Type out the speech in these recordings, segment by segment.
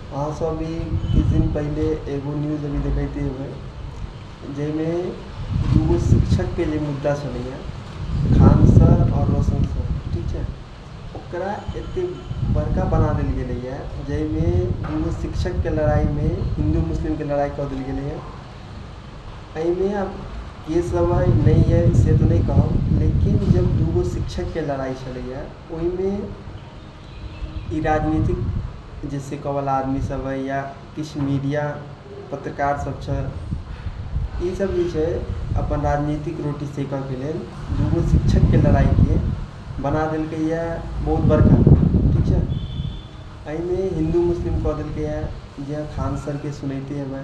हाँ सो अभी कुछ दिन पहले एगो न्यूज़ अभी देखते हुए जैमें दूगो शिक्षक के जो मुद्दा चलैया खान सर और रोशन सर, ठीक है, ओकरा एते बड़का बना दिल गई है जैमें दूगो शिक्षक के लड़ाई में हिंदू मुस्लिम के लड़ाई कर दिल गई है। एमें अब ये सब नहीं है से तो नहीं कहो, लेकिन जब दूगो शिक्षक के लड़ाई चलैया में राजनीतिक जैसे कवल आदमी सब है या किस मीडिया पत्रकार सब ये सब जो है अपन राजनीतिक रोटी सेका के लिए दूगो शिक्षक के लड़ाई के बना दिल है बहुत बड़का, ठीक है। में हिंदू मुस्लिम कह दिल है जे खान सर के सुनते हैं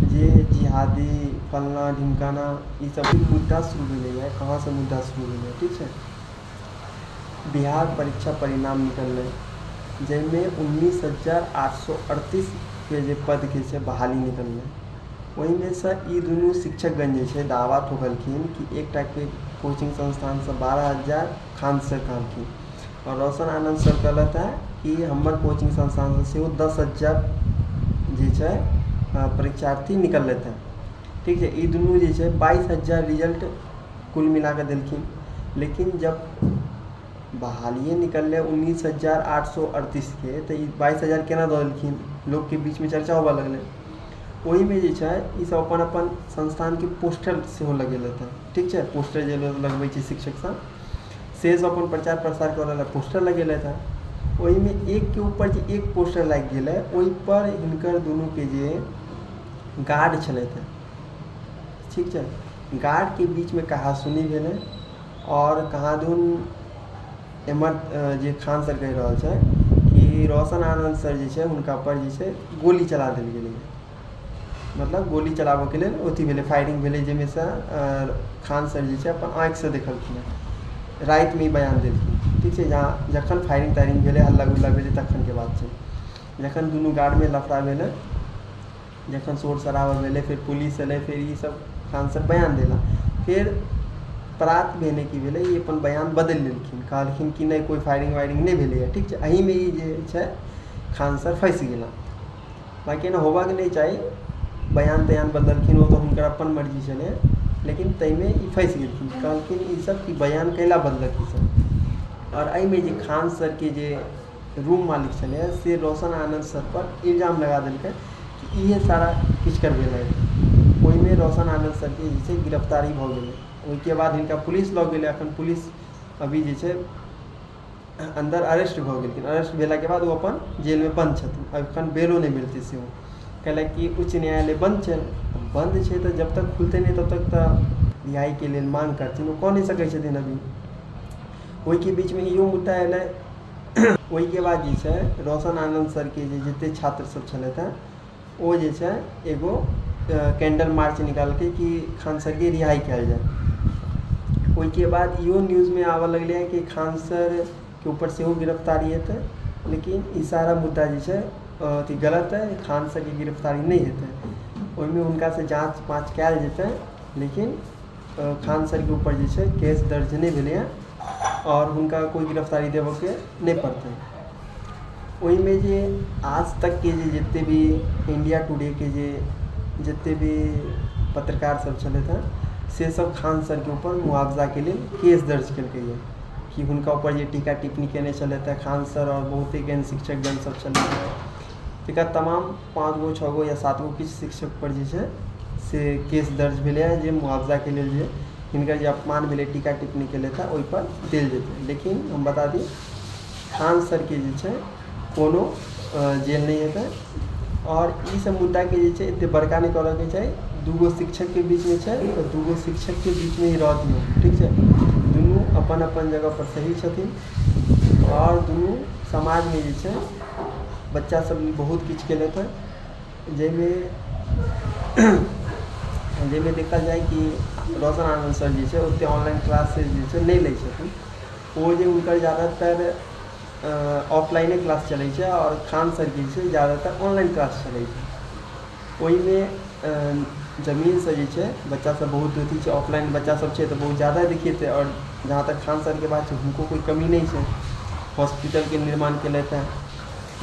जे जिहादी फलना ढिमकाना ये सब मुद्दा शुरू हुई है। कहाँ से मुद्दा शुरू हुई है, ठीक है। बिहार परीक्षा परिणाम निकल रहे जैमें 19,838 के जो पद के से बहाली निकल रहे, वही में से ये दोनों शिक्षकगण जो दावा ठोकलखिन कि एक टाइप के कोचिंग संस्थान से 12,000 खान सर कहलखिन और रोशन आनंद सर कहलत है कि हमार कोचिंग संस्थान से 10,000 जो परीक्षार्थी निकल लेते हैं, ठीक है। ये दोनों जो 22,000 रिजल्ट कुल मिला कर दिलखिन, लेकिन जब बहालिए निकल 19,838 के तो 22,000 केना दिलखिन, लोग के बीच में चर्चा होगा लगल। वही में जो है इस अपन अपन संस्थान के पोस्टर से लगे रहते हैं, ठीक है। पोस्टर जो लगवे शिक्षक सब से अपन प्रचार प्रसार कर पोस्टर लगे रहता है। वही में एक के ऊपर जो एक पोस्टर लग गया वही पर हिनकर दोनों के जे गार्ड चले थे, ठीक है। गार्ड के बीच में कहा सुनी भेल और कहाँ दून एमर जे खान सर कह रहा है कि रोशन आनंद सर जो उनका पर जो गोली चला दिल गई, मतलब गोली चलाबे के लिए अथी भेले फायरिंग भेले जैमें से खान सर जो अपन आँख से देखलखिन रात में ही बयान दिलखिन, ठीक है। जहाँ जखन फायरिंग तायरिंग भेले हल्ला गुल्ला भेले तखन के बाद से जखन दुनू गार्ड में लफड़ा भेले जखन शोर शराबा भेले फिर पुलिस अल फिर ये सब खान सर बयान दिला फिर प्रात भेने की भेले ये अपन बयान बदल लेलखिन, कहलखिन कि नहीं कोई फायरिंग वायरिंग नहीं भेले है, ठीक है। अही में ये जो खान सर फंस गया, बाकी ना होबा के नहीं चाहिए बयान तयान बदलखिन वो तो उनकर अपन मर्जी चले, लेकिन तई में ये फंस गए कहलखिन ये सब कि बयान कैला बदलक सब। और अई में जो खान सर के जो रूम मालिक चले से रोशन आनंद सर पर इल्ज़ाम लगा दिल कि ये सारा किच कर गए। वही में रोशन आनंद सर के जैसे गिरफ्तारी हो गई, उसके बाद इनका पुलिस लग गए। अखन पुलिस अभी जो अंदर अरेस्ट हो गए, अरेस्ट भेला के बाद वो अपन जेल में बंद छथिन, अखन बेलो नहीं मिलती से कहला कि उच्च न्यायालय बंद है तो जब तक खुलते नहीं तब तक तो रिहाई के लिए मांग करथिन, वो कह नहीं सकै छथिन अभी। वही के बीच में यो मुद्दा अल वही के बाद जो रोशन आनंद सर के जितने छात्र सब चले थे वो जो एगो कैंडल मार्च निकाल के कि खान सर के रिहाई कल जाए। वही के बाद यो न्यूज़ में आवा लगल है कि खान सर के ऊपर से वो गिरफ्तारी है, लेकिन ये सारा मुद्दा जो है गलत है, खान सर की गिरफ्तारी नहीं है। वही उनका से जाँच पाँच कल जते, लेकिन खान सर के ऊपर जो है केस दर्ज नहीं भेले और उनका कोई गिरफ्तारी देव के नहीं पड़ते। वही में जे आज तक के जितने भी इंडिया टुडे के जितने भी पत्रकार सब चले थे से सब खान सर के ऊपर मुआवजा के लिए केस दर्ज कल है कि उनका ऊपर ये टीका टिप्पणी केने चले थे खान सर और बहुत ही गण शिक्षक गण सब चले थे, ठीक है। तमाम 5 गो 6 गो या 7 गो किस शिक्षक पर जो है से केस दर्ज भेले है जो मुआवजा के लिए जो इनका जो अपमान भेले टीका टिप्पणी के लिए था वही पर दिल जेते। लेकिन हम बता दी खान सर के जो कोनो जेल नहीं है और ये सब मुद्दा के जो इतने बड़का नहीं करे के चाहिए। दूगो शिक्षक के बीच में है तो दूगो शिक्षक के बीच में ही रह दियो, ठीक है। दोनों अपन अपन जगह पर सही छथिन और दोनों समाज में जो बच्चा सब भी बहुत किछु केलक है, जाहिमे देखल जाए कि रोशन आनंद सर जे छै ओते ऑनलाइन क्लास जे छै नहीं लै छथिन। वो जे हुनकर ज़्यादातर ऑफलाइने क्लास चलै छै और खान सर के छै ज़्यादातर ऑनलाइन क्लास चलै छै। ओहिमे जमीन से जे छै बच्चा सब बहुत अथी छै, ऑफलाइन बच्चा सब छै तो बहुत ज़्यादा दिखेतै। और जहाँ तक खान सर के बात छै हुनको कोई कमी नहीं छै, हॉस्पिटल के निर्माण केलथि हैं,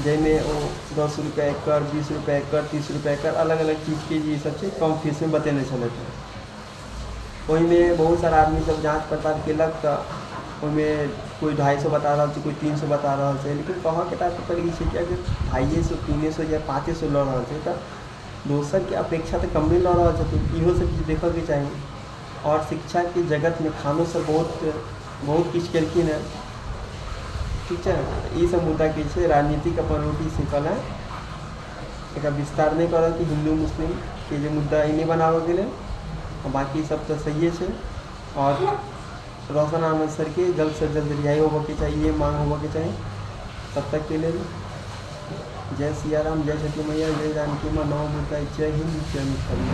जाहिमे ओ 10 रुपये एकड़, 20 रुपये एकड़, 30 रुपये एकड़ अलग अलग चीज़ के जे सब छै कम फीस में बतेने छलथि हैं। ओहिमे बहुत सारा आदमी सब जाँच पड़ताल केलक तो ओहिमे कोई 250 बता रहा है, कोई 300 बता रहा है, लेकिन कहाँ के तात्पर्य ई छै कि अगर 250, 300 या 500 लऽ रहल छै तो दोसर के अपेक्षा तो कम नहीं लऽ रहल छथिन। इहो सब चीज देखऽ के चाही। और शिक्षा के जगत में खानो सब बहुत किछु केलखिन है, ठीक है। ई सब मुद्दा के छै राजनीतिक अपन रोटी सेकल है, एक विस्तार नहीं करल कि हिंदू मुस्लिम के जो मुद्दा ई नहीं बनाबऽ के लेल, बाकी सब तो सही है। और रोशन आनंद सर के जल्द से जल्द रिहाई होबऽ के चाहिए, मांग होबऽ के चाहिए। तब तक के लिए जय सिया राम, जय छठी मैया, जय जानकी माँ, नमो बुद्धाय, जय हिंद, जय मुस्लिम।